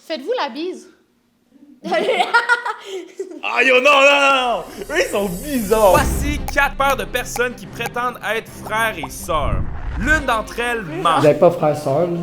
Faites-vous la bise? Ah yo, non! Eux, ils sont bizarres! Voici 4 paires de personnes qui prétendent être frères et sœurs. L'une d'entre elles ment. Vous n'avez pas frère-sœur, là?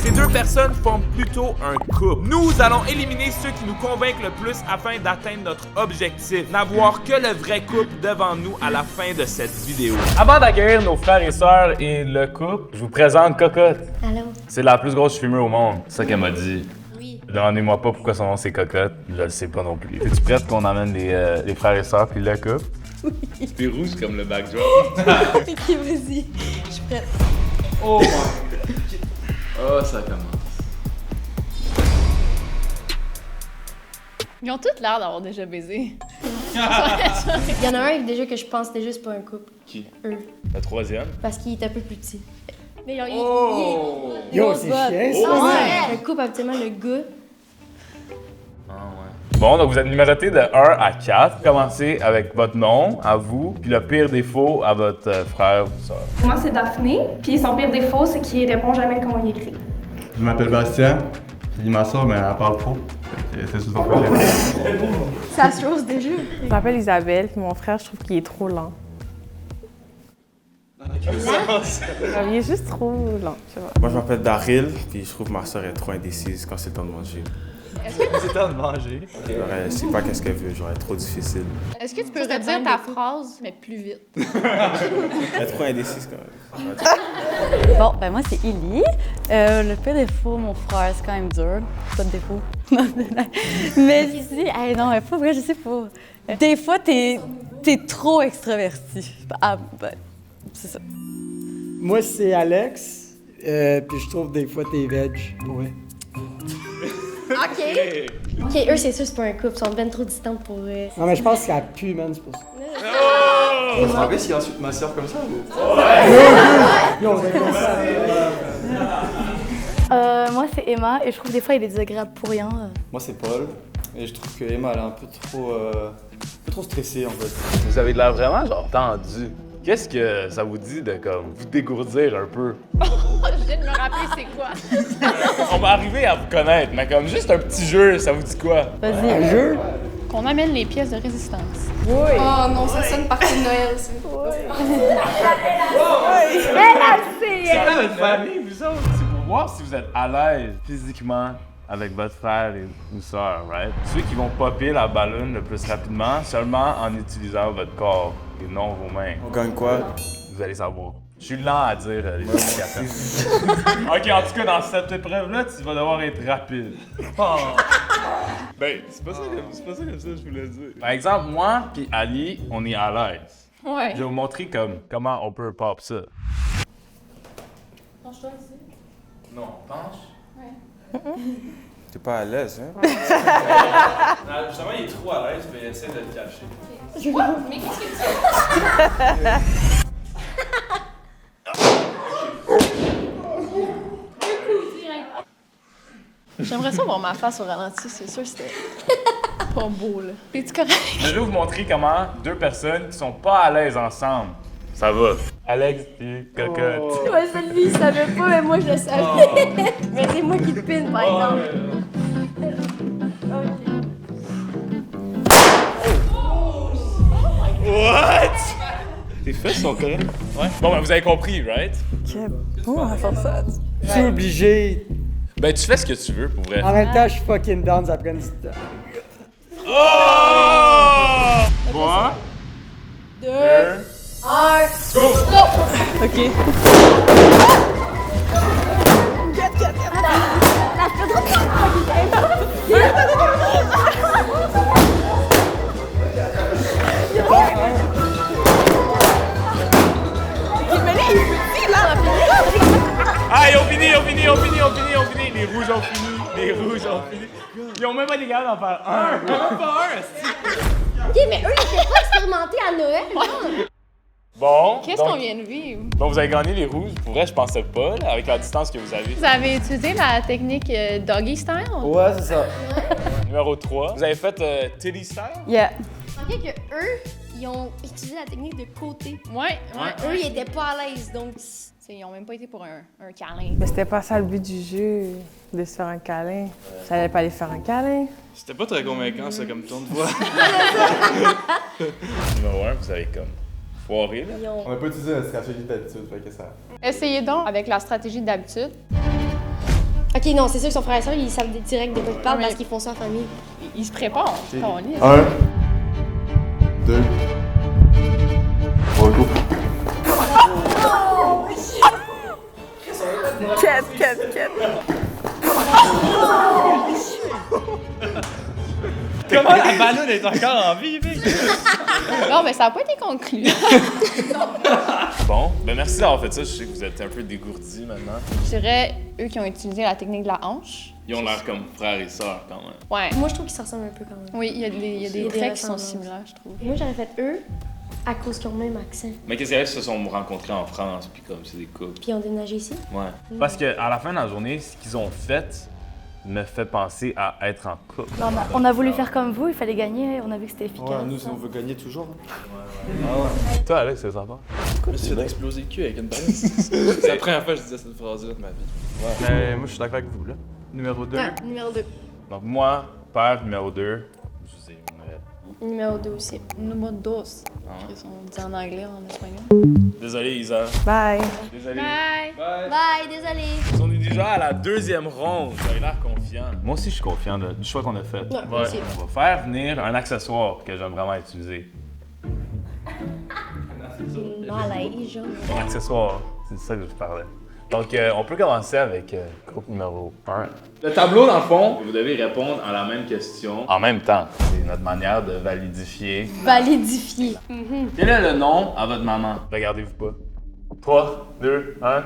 Ces deux personnes forment plutôt un couple. Nous allons éliminer ceux qui nous convainquent le plus afin d'atteindre notre objectif, n'avoir que le vrai couple devant nous à la fin de cette vidéo. Avant d'accueillir nos frères et sœurs et le couple, je vous présente Cocotte. Allô? C'est la plus grosse fumeuse au monde. C'est ça qu'elle m'a dit. Oui. Demandez-moi pas pourquoi son nom c'est Cocotte. Je le sais pas non plus. Es-tu prête qu'on amène les frères et sœurs puis le couple? Oui. C'est rouge comme le backdrop. Ok, vas-y. Je suis prête. Oh my. Oh, ça commence. Ils ont tous l'air d'avoir déjà baisé. Il y en a un déjà que je pense déjà c'est pas un couple. Qui? Eux. Le troisième? Parce qu'il est un peu plus petit. Mais genre, il Yo, c'est chiant, ça! ouais, un couple, habituellement, le gars. Ah ouais. Bon, donc vous êtes numérotés de 1 à 4. Commencez avec votre nom, à vous, puis le pire défaut à votre frère ou sœur. Moi, c'est Daphné, puis son pire défaut, c'est qu'il répond jamais quand on y écrit. Je m'appelle Bastien, puis ma soeur, mais elle parle faux. C'est sur son problème. Ça se rose déjà. Je m'appelle Isabelle, puis mon frère, je trouve qu'il est trop lent. Il est juste trop lent, tu vois. Moi, je m'appelle Daryl, puis je trouve que ma soeur est trop indécise quand c'est le temps de manger. C'est le temps de manger. Genre, elle sait pas qu'est-ce qu'elle veut, genre, elle est trop difficile. Est-ce que tu peux Ça, c'est redire bien ta défaut. phrase, mais plus vite? Elle est trop indécise quand même. Bon, ben moi, c'est Ellie. Le pire défaut, mon frère, c'est quand même dur. Pas de défaut. Mais je dis, hey, non, mais pas vrai, je sais pas. Des fois, t'es trop extraverti. Ah, ben, c'est ça. Moi, c'est Alex, puis je trouve des fois t'es veg. Oui. OK. OK, eux, c'est sûr, c'est pas un couple. Ils sont bien trop distants pour... Non, mais je pense qu'elle pue, man, c'est pour ça. On se rappelle s'il insulte ma soeur comme ça ou? Yo, on va comme ça. Moi, c'est Emma, et je trouve des fois, il est désagréable pour rien. Moi, c'est Paul, et je trouve que Emma, elle est un peu trop stressée en fait. Vous avez de l'air vraiment genre tendu. Qu'est-ce que ça vous dit de comme vous dégourdir un peu? Je viens de me rappeler c'est quoi. On va arriver à vous connaître, mais comme juste un petit jeu, ça vous dit quoi? Vas-y. Un jeu? Qu'on amène les pièces de résistance. Oh non, ça sonne partie de Noël, ça. C'est quoi votre famille, vous autres? C'est pour voir si vous êtes à l'aise physiquement avec votre frère ou soeur, right? Ceux qui vont popper la ballonne le plus rapidement, seulement en utilisant votre corps et non vos mains. On gagne quoi? Vous allez savoir. Je suis lent à dire les indications. Ok, en tout cas, dans cette épreuve-là, tu vas devoir être rapide. Oh. Ben, c'est pas ça comme ça que je voulais dire. Par exemple, moi puis Ali, on est à l'aise. Ouais. Je vais vous montrer comment on peut pop ça. Penche-toi ici. Non, penche. T'es pas à l'aise, hein? Non, justement, il est trop à l'aise, mais essaie de le cacher. Mais qu'est-ce que tu J'aimerais ça voir ma face au ralenti, c'est sûr que c'était pas beau, là. Es-tu correct? Je vais vous montrer comment deux personnes qui sont pas à l'aise ensemble, ça va. Alex et Cocotte. Ouais, ça, lui, il savait pas, mais moi, je le savais. Mais c'est moi qui pine, par exemple. What? Tes fesses sont correctes? Ouais. Bon, ben vous avez compris, right? Quel bon à faire ça. Je suis obligé. Ben tu fais ce que tu veux, pour vrai. En même temps, je suis fucking down, ça prend du temps. Oh! 3, 2, 1. OK. Ah, ils ont fini! Les rouges ont fini. Ils ont même pas les gars d'en faire un. Même pas un, OK, mais eux, ils étaient pas expérimentés à Noël, non? Bon. Qu'est-ce donc- qu'on vient de vivre? Donc vous avez gagné les rouges. Pour vrai, je pensais pas, là, avec la distance que vous avez. Vous avez utilisé la technique doggy style? Ouais, c'est ça. Numéro 3. Vous avez fait titty style? Yeah. OK, que eux, ils ont utilisé la technique de côté. Ouais. Eux, ils étaient pas à l'aise, donc T'sais, ils ont même pas été pour un câlin. Mais c'était pas ça le but du jeu, de se faire un câlin. Ça allait pas aller faire un câlin. C'était pas très convaincant, ça, comme ton de voix. Numéro 1, vous avez comme foiré, là. On n'a pas utilisé la stratégie d'habitude, fait que ça... Essayez donc avec la stratégie d'habitude. Ok, non, c'est sûr que son frère et soeur, ils savent direct de quoi ils parlent Mais- parce qu'ils font ça en famille. Ils se préparent. On lit. 1, 2, 3, go. Quête. Comment la ballonne est encore en vie, mec? Non, mais ça n'a pas été conclu. Bon, ben merci d'avoir fait ça. Je sais que vous êtes un peu dégourdis maintenant. Je dirais, eux qui ont utilisé la technique de la hanche. Ils ont l'air comme frères et sœurs quand même. Ouais. Moi, je trouve qu'ils se ressemblent un peu quand même. Oui, il y a des des traits qui sont ressemblances. similaires, je trouve. Moi, j'aurais fait eux à cause qu'ils ont le même accent. Mais qu'est-ce qu'il y a, ils se sont rencontrés en France, puis comme c'est des couples. Puis ils ont déménagé ici. Ouais. Parce que à la fin de la journée, ce qu'ils ont fait me fait penser à être en couple. On a voulu faire comme vous, il fallait gagner, on a vu que c'était efficace. Ouais, nous, si on veut gagner toujours. Toi, Alex, c'est sympa. Je me suis fait exploser le cul avec une balle. C'est la première fois que je disais cette phrase-là de ma vie. Mais moi, je suis d'accord avec vous, là. Numéro 2. Ah, numéro 2. Donc moi, père numéro 2, je sais, Numéro 2 aussi. Numéro 2. Ah. Ils sont dit en anglais, en espagnol. Désolé, Isa. Bye. Désolé. Bye, désolé. On est déjà à la deuxième ronde. Vous avez l'air confiant. Moi aussi, je suis confiant du choix qu'on a fait. Ouais, moi aussi. On va faire venir un accessoire que j'aime vraiment utiliser. Malaise, genre. Un accessoire, c'est de ça que je parlais. Donc, on peut commencer avec groupe numéro 1. Le tableau, dans le fond, vous devez répondre à la même question en même temps. C'est notre manière de validifier. Validifié. Quel est le nom à votre maman? Regardez-vous pas. 3, 2, 1.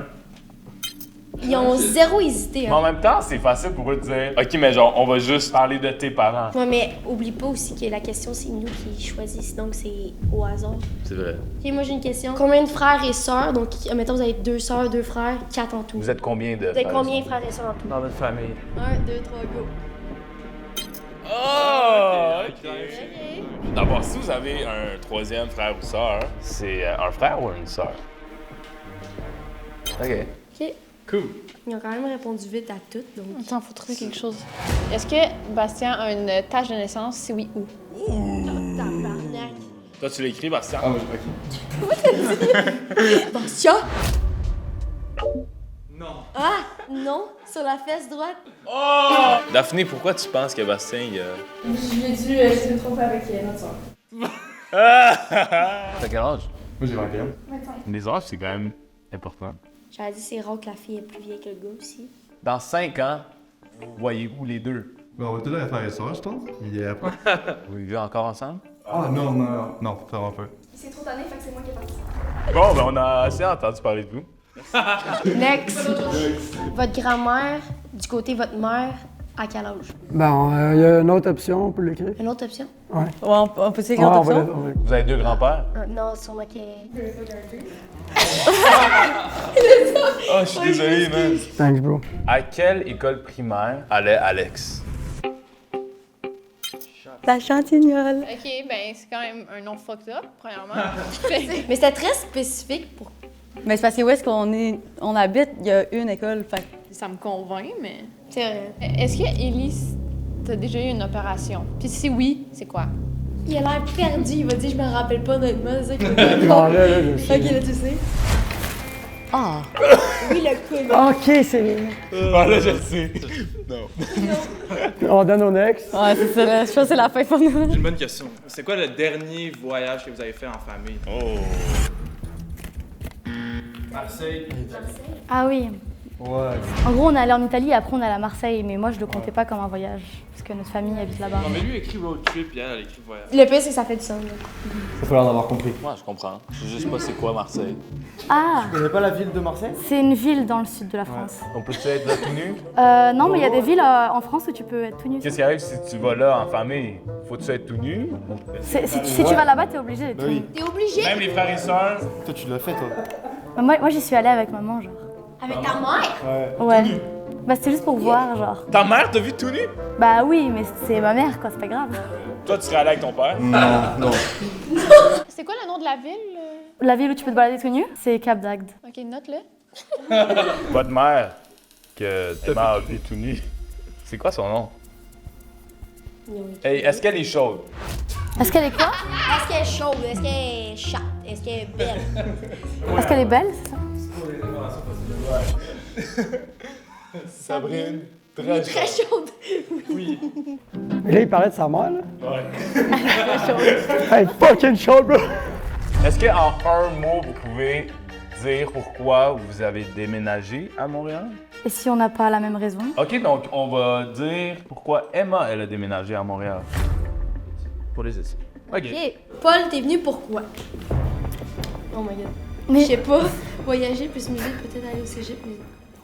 Ils ont zéro hésité. Mais Hein. en même temps, c'est facile pour eux de dire OK, mais genre, on va juste parler de tes parents. Ouais, mais oublie pas aussi que la question, c'est nous qui choisissons, donc c'est au hasard. C'est vrai. Ok, moi j'ai une question. Combien de frères et sœurs? Donc, admettons, vous avez 2 sœurs, 2 frères, 4 en tout. Vous êtes combien de Vous êtes combien de frères et sœurs en tout? Dans notre famille. 1, 2, 3, go. Oh! OK. D'abord, si vous avez un troisième frère ou sœur, c'est un frère ou une sœur? OK. Ok. Cool. Ils ont quand même répondu vite à toutes, donc. Attends, faut trouver quelque chose. Est-ce que Bastien a une tâche de naissance? Si oui, où? Tabarnak. Toi, tu l'écris, Bastien? Ah, ok. Bastien? Non. Ah, non, sur la fesse droite. Oh! Daphné, pourquoi tu penses que Bastien, il a... Je me tromper avec notre soeur. T'as quel âge? Moi, j'ai 21. Les âges, c'est quand même important. J'avais dit c'est rare que la fille est plus vieille que le gars aussi. Dans 5 ans, voyez-vous les deux? Ben, on va tout faire frère et soeur, je pense. Et après... Vous vivez encore ensemble? Ah non, vraiment pas. C'est trop tanné, fait que c'est moi qui est parti. Bon, ben on a assez entendu parler de vous. Next. Votre grand-mère, du côté de votre mère, à quel âge? Bon, il y a une autre option pour l'écrire. Une autre option? Ouais. Ouais, on peut essayer Ouais, grande on va option? Vous avez 2 grands-pères? Non, sûrement qu'elle. Oh, je suis désolé, man. Thanks, bro. À quelle école primaire allait Alex? La Chantignole. OK, ben c'est quand même un nom fucked up, premièrement. Mais c'était très spécifique pour. Mais c'est parce que où est-ce qu'on habite, il y a une école, fait que Ça me convainc, mais... C'est vrai. Est-ce que Elise, t'as déjà eu une opération? Puis si oui, c'est quoi? Il a l'air perdu, il va dire je me rappelle pas honnêtement, c'est ça qu'il va dire. Non, là, je sais. Ok, là tu sais. Ah! Oui, le coup. Ok, c'est. Ah là, je le sais. Non. On donne au next. Ouais, c'est ça, là. Je pense que c'est la fin pour nous. J'ai une bonne question. C'est quoi le dernier voyage que vous avez fait en famille? Oh. Marseille. Ah oui. Ouais. En gros, on est allé en Italie et après on est allé à Marseille, mais moi je le comptais pas comme un voyage, parce que notre famille habite là-bas. Non, mais lui, il écrit road trip, puis elle écrit voyage. Le pire, c'est que ça fait du sens. Là. Ça faut l'air d'avoir compris. Moi, je comprends. Je sais juste pas c'est quoi Marseille. Ah! Tu connais pas la ville de Marseille? C'est une ville dans le sud de la France. On peut-tu être là tout nu? Non, mais il y a des villes en France où tu peux être tout nu. Qu'est-ce qui arrive si tu vas là en famille? Faut-tu être tout nu? Si tu vas là-bas, t'es obligé d'être tout nu. T'es obligé? Même les frères et sœurs? Toi, tu l'as fait, toi? Moi j'y suis allée avec maman, genre. Avec ta mère? Ouais. Ouais. Bah c'était juste pour voir, genre. Ta mère t'a vu tout nu? Bah oui, mais c'est ma mère, quoi, c'est pas grave. Toi, tu serais allé avec ton père? Non. C'est quoi le nom de la ville? La ville où tu peux te balader tout nu, c'est Cap d'Agde. OK, note-le. Votre mère, que Emma a vu tout nu, c'est quoi son nom? Hey, est-ce qu'elle est chaude? Est-ce qu'elle est quoi? Est-ce qu'elle est chaude? Est-ce qu'elle est chatte? Est-ce qu'elle est belle? Est-ce qu'elle est belle, c'est ça? Sabrine, Très chaude. Oui. Là, il parlait de sa mère, là. Ouais. Hey, fucking chaud, bro! Est-ce qu'en un mot, vous pouvez dire pourquoi vous avez déménagé à Montréal? Et si on n'a pas la même raison? OK, donc on va dire pourquoi Emma, elle a déménagé à Montréal. Pour les essais. OK. OK. Paul, t'es venu pourquoi? Oh my god. Mais- Je sais pas. Voyager plus musique, peut-être aller au cégep, mais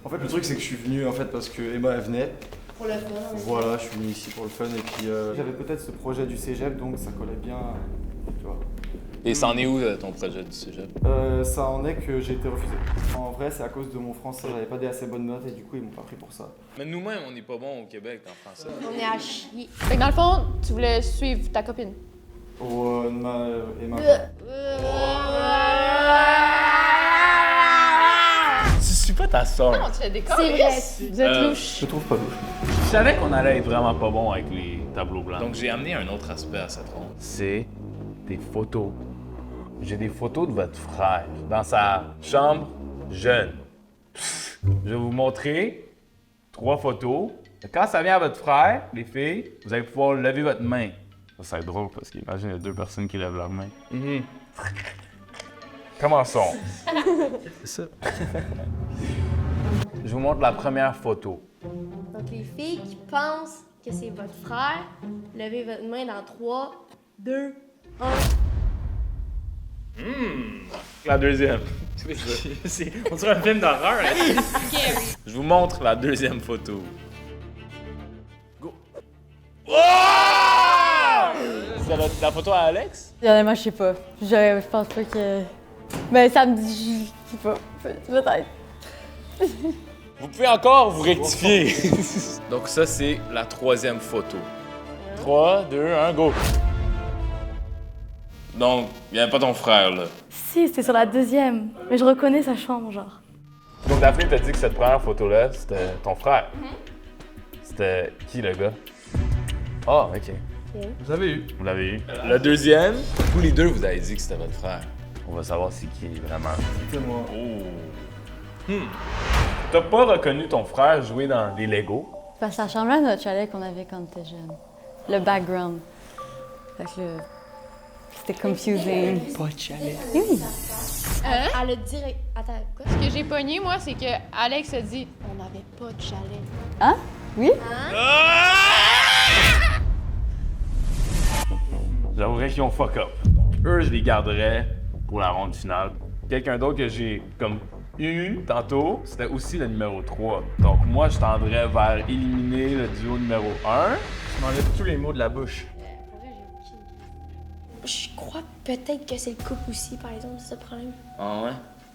En fait, le truc, c'est que je suis venu en fait parce que Emma elle venait. pour le fun. Voilà, je suis venu ici pour le fun et puis j'avais peut-être ce projet du cégep donc ça collait bien, tu vois. Et c'en est où ton projet du cégep? Ça en est que j'ai été refusé. En vrai, c'est à cause de mon français, j'avais pas des assez bonnes notes et du coup, ils m'ont pas pris pour ça. Mais nous-mêmes, on n'est pas bons au Québec en français. On est à chier. Fait que dans le fond, tu voulais suivre ta copine. Oh, Emma. Tu suis pas ta soeur. Non, tu l'as décoré. C'est vrai. Vous êtes louche. Je trouve pas louche. Je savais qu'on allait être vraiment pas bon avec les tableaux blancs. Donc j'ai amené un autre aspect à cette ronde. C'est des photos. J'ai des photos de votre frère dans sa chambre jeune. Je vais vous montrer 3 photos. Quand ça vient à votre frère, les filles, vous allez pouvoir lever votre main. Ça va être drôle parce qu'imagine, il y a 2 personnes qui lèvent leur main. Commençons. C'est ça. Je vous montre la première photo. Donc, les filles qui pensent que c'est votre frère, levez votre main dans 3, 2, 1. La deuxième. On dirait un film d'horreur. Je vous montre la deuxième photo. C'est la photo à Alex? Honnêtement, je sais pas. Je pense pas que... Ben, ça me dit... Je sais pas. Peut-être. Vous pouvez encore vous rectifier. Donc ça, c'est la troisième photo. 3, 2, 1, go! Donc, il n'y avait pas ton frère, là. Si, c'était sur la deuxième. Mais je reconnais sa chambre, genre. Donc la fille t'a dit que cette première photo-là, c'était ton frère. C'était qui, le gars? Ah, OK. Vous avez eu. Vous l'avez eu. La deuxième, tous les deux, vous avez dit que c'était votre frère. On va savoir c'est qui, vraiment. C'était moi. Oh. T'as pas reconnu ton frère jouer dans les Legos? Parce que ça ressemblait à notre chalet qu'on avait quand on était jeune. Le background. Fait que le... C'était confusing. Pas de chalet. Oui. Elle a direct. Attends, quoi? Ce que j'ai pogné, moi, c'est que Alex a dit on n'avait pas de chalet. Hein? Oui? J'avouerais qu'ils ont fuck up. Donc, eux, je les garderais pour la ronde finale. Quelqu'un d'autre que j'ai comme eu tantôt, c'était aussi le numéro 3. Donc moi, je tendrais vers éliminer le duo numéro 1. Je m'enlève tous les mots de la bouche. Je crois peut-être que c'est le couple aussi, par exemple, c'est ça le problème. Ah ouais?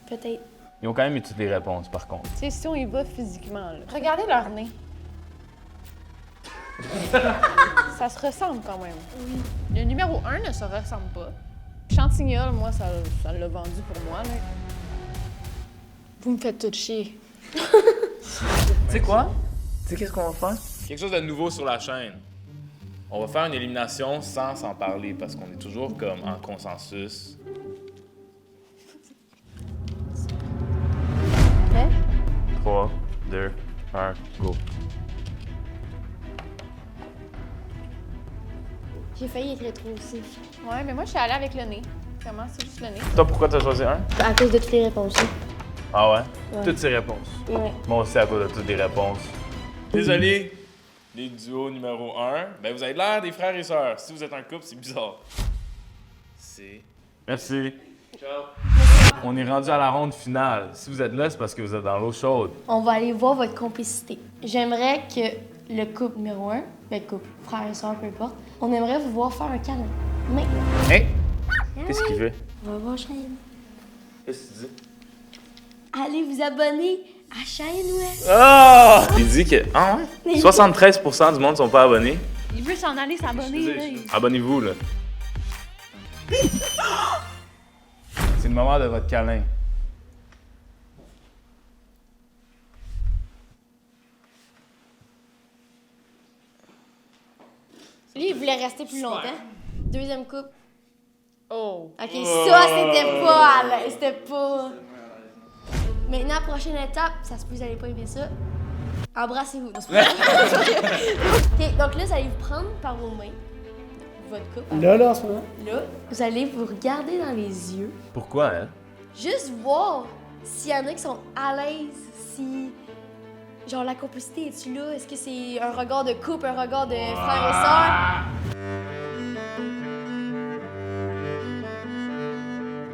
Peut-être. Ils ont quand même eu toutes les réponses, par contre. Tu sais, si on y va physiquement, là. Regardez leur nez. Ça se ressemble quand même. Oui. Le numéro 1 ne se ressemble pas. Chantignol, moi, ça l'a vendu pour moi, là. Vous me faites tout chier. Tu sais quoi? Tu sais qu'est-ce qu'on va faire? Quelque chose de nouveau sur la chaîne. On va faire une élimination sans s'en parler parce qu'on est toujours comme en consensus. Prêt? 3, 2, 1, go. J'ai failli être rétro aussi. Ouais, mais moi, je suis allée avec le nez. Comment? C'est juste le nez. Toi, pourquoi t'as choisi un? À cause de toutes les réponses. Ah ouais? Ouais. Toutes ces réponses. Ouais. Moi aussi, à cause de toutes les réponses. Désolé, les duos numéro 1. Ben, vous avez l'air des frères et sœurs. Si vous êtes un couple, c'est bizarre. C'est... Merci. Ciao. On est rendu à la ronde finale. Si vous êtes là, c'est parce que vous êtes dans l'eau chaude. On va aller voir votre complicité. J'aimerais que le couple numéro 1, le couple frère et soeur, peu importe, on aimerait vous voir faire un câlin. Maintenant. Hey! Qu'est-ce qu'il fait? On va voir Shane. Qu'est-ce que tu dis? Allez vous abonner à Shane West. Ah! Il dit que. Ah ouais? 73% du monde sont pas abonnés. Il veut s'en aller s'abonner, là. Abonnez-vous, là. C'est le moment de votre câlin. Lui, il voulait rester plus longtemps. Deuxième couple. Oh. Ok, ça, c'était pas... C'était pas... Maintenant, prochaine étape, ça se peut que vous allez pas aimer ça. Embrassez-vous. Ok, donc là, vous allez vous prendre par vos mains. Votre couple. Là, en ce moment. Là, vous allez vous regarder dans les yeux. Pourquoi, hein? Juste voir s'il y en a qui sont à l'aise, si... Genre, la complicité, es-tu là? Est-ce que c'est un regard de couple, un regard de frère et sœur?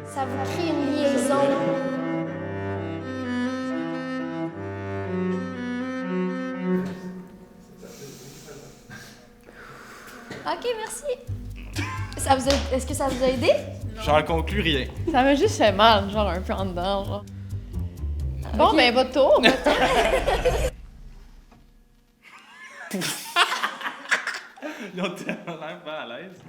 Ça vous crée une liaison. Ok, merci. Est-ce que ça vous a aidé? J'en conclus rien. Ça m'a juste fait mal, genre un peu en dedans, genre. Bon, ben, votre tour. Ils ont tellement l'air pas à l'aise.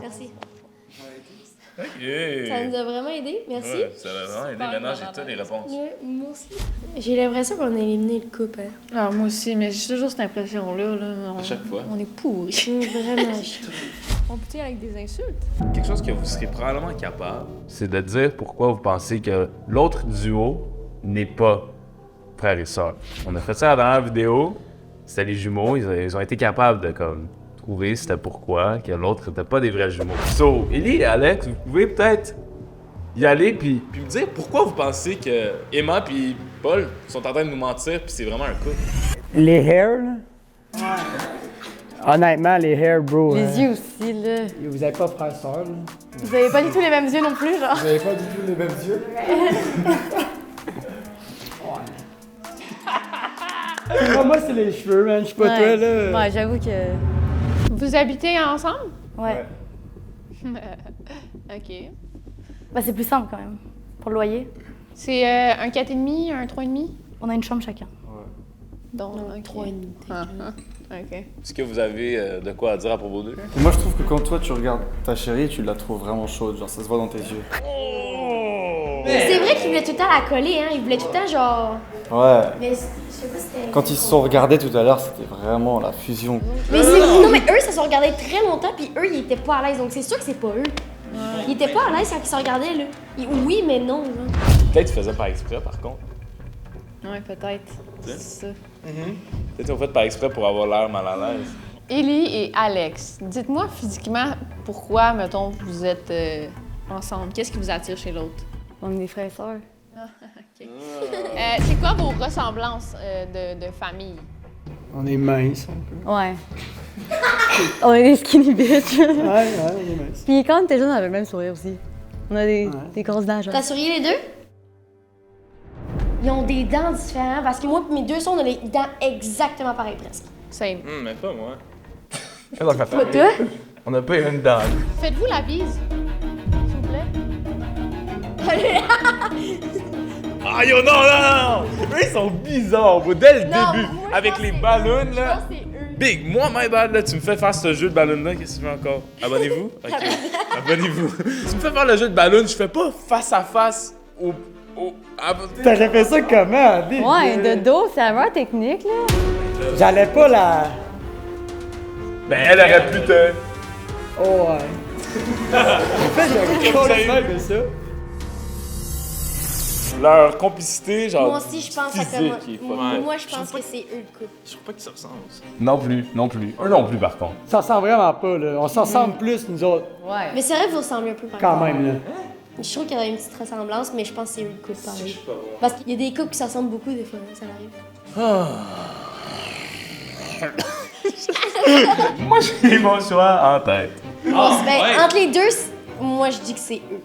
Merci. Ok. Ça nous a vraiment aidé, merci. Ouais, ça a vraiment aidé. Maintenant, j'ai toutes les réponses. Ouais, moi aussi. J'ai l'impression qu'on a éliminé le couple. Hein. Ah, moi aussi, mais j'ai toujours cette impression-là. Là. À chaque fois. On est pourris. Vraiment. On peut dire avec des insultes. Quelque chose que vous serez probablement capable, c'est de dire pourquoi vous pensez que l'autre duo n'est pas frère et sœur. On a fait ça dans la dernière vidéo. C'était les jumeaux. Ils ont été capables de comme trouver c'était pourquoi que l'autre n'était pas des vrais jumeaux. So, Ellie et Alex, vous pouvez peut-être y aller puis me dire pourquoi vous pensez que Emma puis Paul sont en train de nous mentir puis c'est vraiment un couple. Les hairs, là? Honnêtement, les hairs, bro. Les yeux aussi, là. Vous avez pas frère-sœur, là? Vous avez pas du tout les mêmes yeux non plus, genre. Vous avez pas du tout les mêmes yeux? Moi, c'est les cheveux, man. Je suis pas toi, là. Ouais, j'avoue que... Vous habitez ensemble? Ouais. OK. Bah, c'est plus simple quand même. Pour le loyer. C'est un 4,5, un 3,5? On a une chambre chacun. Donc, Non, 3,5. OK. Est-ce que vous avez de quoi à dire à propos d'eux? Moi, je trouve que quand toi, tu regardes ta chérie, tu la trouves vraiment chaude. Genre, ça se voit dans tes yeux. C'est vrai qu'il voulait tout le temps la coller, hein. Il voulait tout le temps, genre... Ouais. Mais je sais pas si c'était... Quand ils se sont regardés tout à l'heure, c'était vraiment la fusion. Mais non, mais eux, ça se sont regardés très longtemps, puis eux, ils étaient pas à l'aise. Donc c'est sûr que c'est pas eux. Ils étaient pas à l'aise quand ils se regardaient, là. Oui, mais non, là. Peut-être qu'ils faisaient par exprès, par contre. Ouais, peut-être. C'est ça. Peut-être qu'ils ont fait par exprès pour avoir l'air mal à l'aise. Ellie et Alex, dites-moi physiquement pourquoi, mettons, vous êtes ensemble. Qu'est-ce qui vous attire chez l'autre? On est des frères et sœurs. OK. C'est quoi vos ressemblances de famille? On est minces, un peu. Ouais. On est des skinny bitch. Ouais, on est minces. Puis quand on était jeunes, on avait le même sourire aussi. On a des grosses dents, genre. T'as souri les deux? Ils ont des dents différentes, parce que moi et mes deux sons, on a les dents exactement pareilles, presque. Same. Mais pas moi. Pas toi? On n'a pas une dent. Faites-vous la bise, s'il vous plaît? Ah yo, non! Eux, ils sont bizarres, bro, dès le Non, début. moi, je Avec pense les que c'est ballons, eux. Je là. pense que c'est eux. Big, moi, my bad, là, tu me fais faire ce jeu de ballon-là, qu'est-ce que tu veux encore? Abonnez-vous? Ok. Abonnez-vous. Tu me fais faire le jeu de ballon, je fais pas face à face au... T'aurais fait ça comment? Ouais, de dos, c'est vraiment technique, là. J'allais pas la... Ben, elle aurait pu te... Oh, ouais. En fait, j'aurais complètement aimé ça. Leur complicité, genre. Moi aussi, je pense physique, à comment. qui est pas Moi, je pense que c'est eux le couple. Je trouve pas qu'ils se ressemblent aussi. Non plus. Eux non plus, par contre. Ça ressemble vraiment pas, là. On s'en ressemble plus, nous autres. Ouais. Mais c'est vrai que vous ressemblez un peu par Quand contre. même, là. Je trouve qu'il y a une petite ressemblance, mais je pense que c'est eux le couple pareil. Parce qu'il y a des couples qui se ressemblent beaucoup, des fois, ça arrive. Moi, j'ai mon choix en tête. Entre les deux, moi, je dis que c'est eux.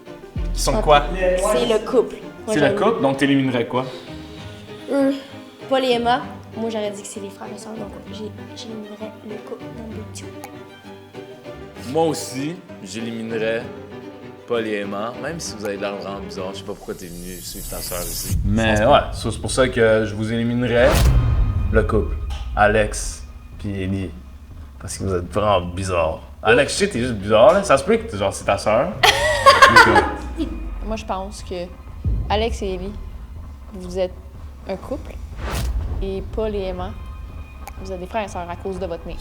Ils sont quoi? C'est le couple. Moi, C'est le j'aurais couple, donc t'éliminerais quoi? dit Eux, Paul et Emma. Moi, j'aurais dit que c'est les frères et sœurs, donc j'éliminerais le couple dans le petit. Moi aussi, j'éliminerais Paul et Emma, même si vous avez l'air vraiment bizarre. Je sais pas pourquoi t'es venu suivre ta soeur ici. Mais ouais, c'est pour ça que je vous éliminerais le couple, Alex puis Ellie. Parce que vous êtes vraiment bizarres. Alex, shit, t'es juste bizarre, là. Ça se peut que genre, c'est ta sœur. Moi, je pense que Alex et Ellie, vous êtes un couple. Et Paul et Emma, vous êtes des frères et sœurs à cause de votre nez.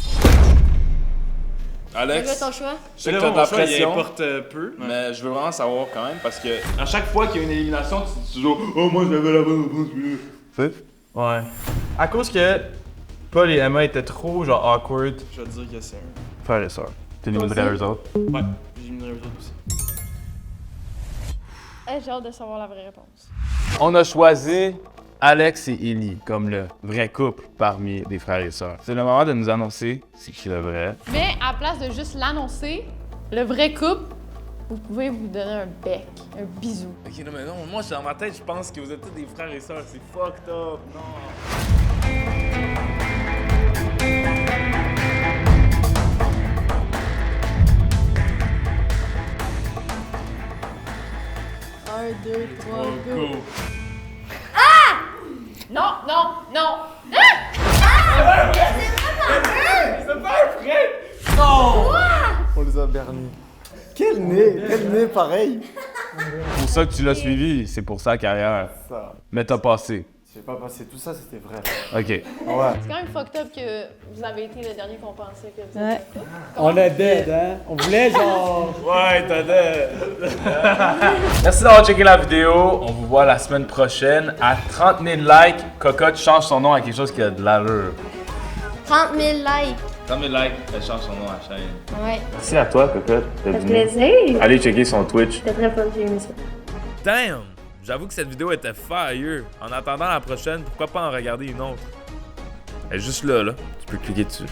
C'est Alex, quoi ton choix? je sais que t'as de la pression, Il importe peu. mais je veux vraiment savoir quand même parce que à chaque fois qu'il y a une élimination, tu dis toujours « Oh, moi j'avais la bonne réponse, lui. » Tu sais? Ouais. À cause que Paul et Emma étaient trop genre awkward. Je vais te dire que c'est un Frère et sœur. T'éliminerais eux autres. Ouais, j'éliminerais eux autres aussi. J'ai hâte de savoir la vraie réponse. On a choisi Alex et Ellie comme le vrai couple parmi les frères et sœurs. C'est le moment de nous annoncer c'est qui le vrai. Mais à place de juste l'annoncer, le vrai couple, vous pouvez vous donner un bec, un bisou. Ok, non, mais non, moi dans ma tête, je pense que vous êtes tous des frères et sœurs. C'est fucked up, non. 1, 2, 3, go! Go. Non, non, non! On les a bernis. Quel nez pareil. C'est pour ça que tu l'as suivi, c'est pour sa carrière. Ça. Mais t'as passé. J'ai pas passé tout ça, c'était vrai. Ok. Ouais. C'est quand même fucked up que vous avez été le dernier qu'on pensait que vous Ouais. étiez un couple. On a dead, hein? On voulait genre. Ouais, t'as Merci d'avoir checké la vidéo. On vous voit la semaine prochaine. À 30 000 likes, Cocotte change son nom à quelque chose qui a de l'allure. 30 000 likes. 30 000 likes, elle change son nom à la chaîne. Ouais. Merci à toi, Cocotte. Ça fait plaisir. Allez checker son Twitch. C'était très fun, j'ai aimé ça. Damn! J'avoue que cette vidéo était fire. En attendant la prochaine, pourquoi pas en regarder une autre? Elle est juste là, là. Tu peux cliquer dessus.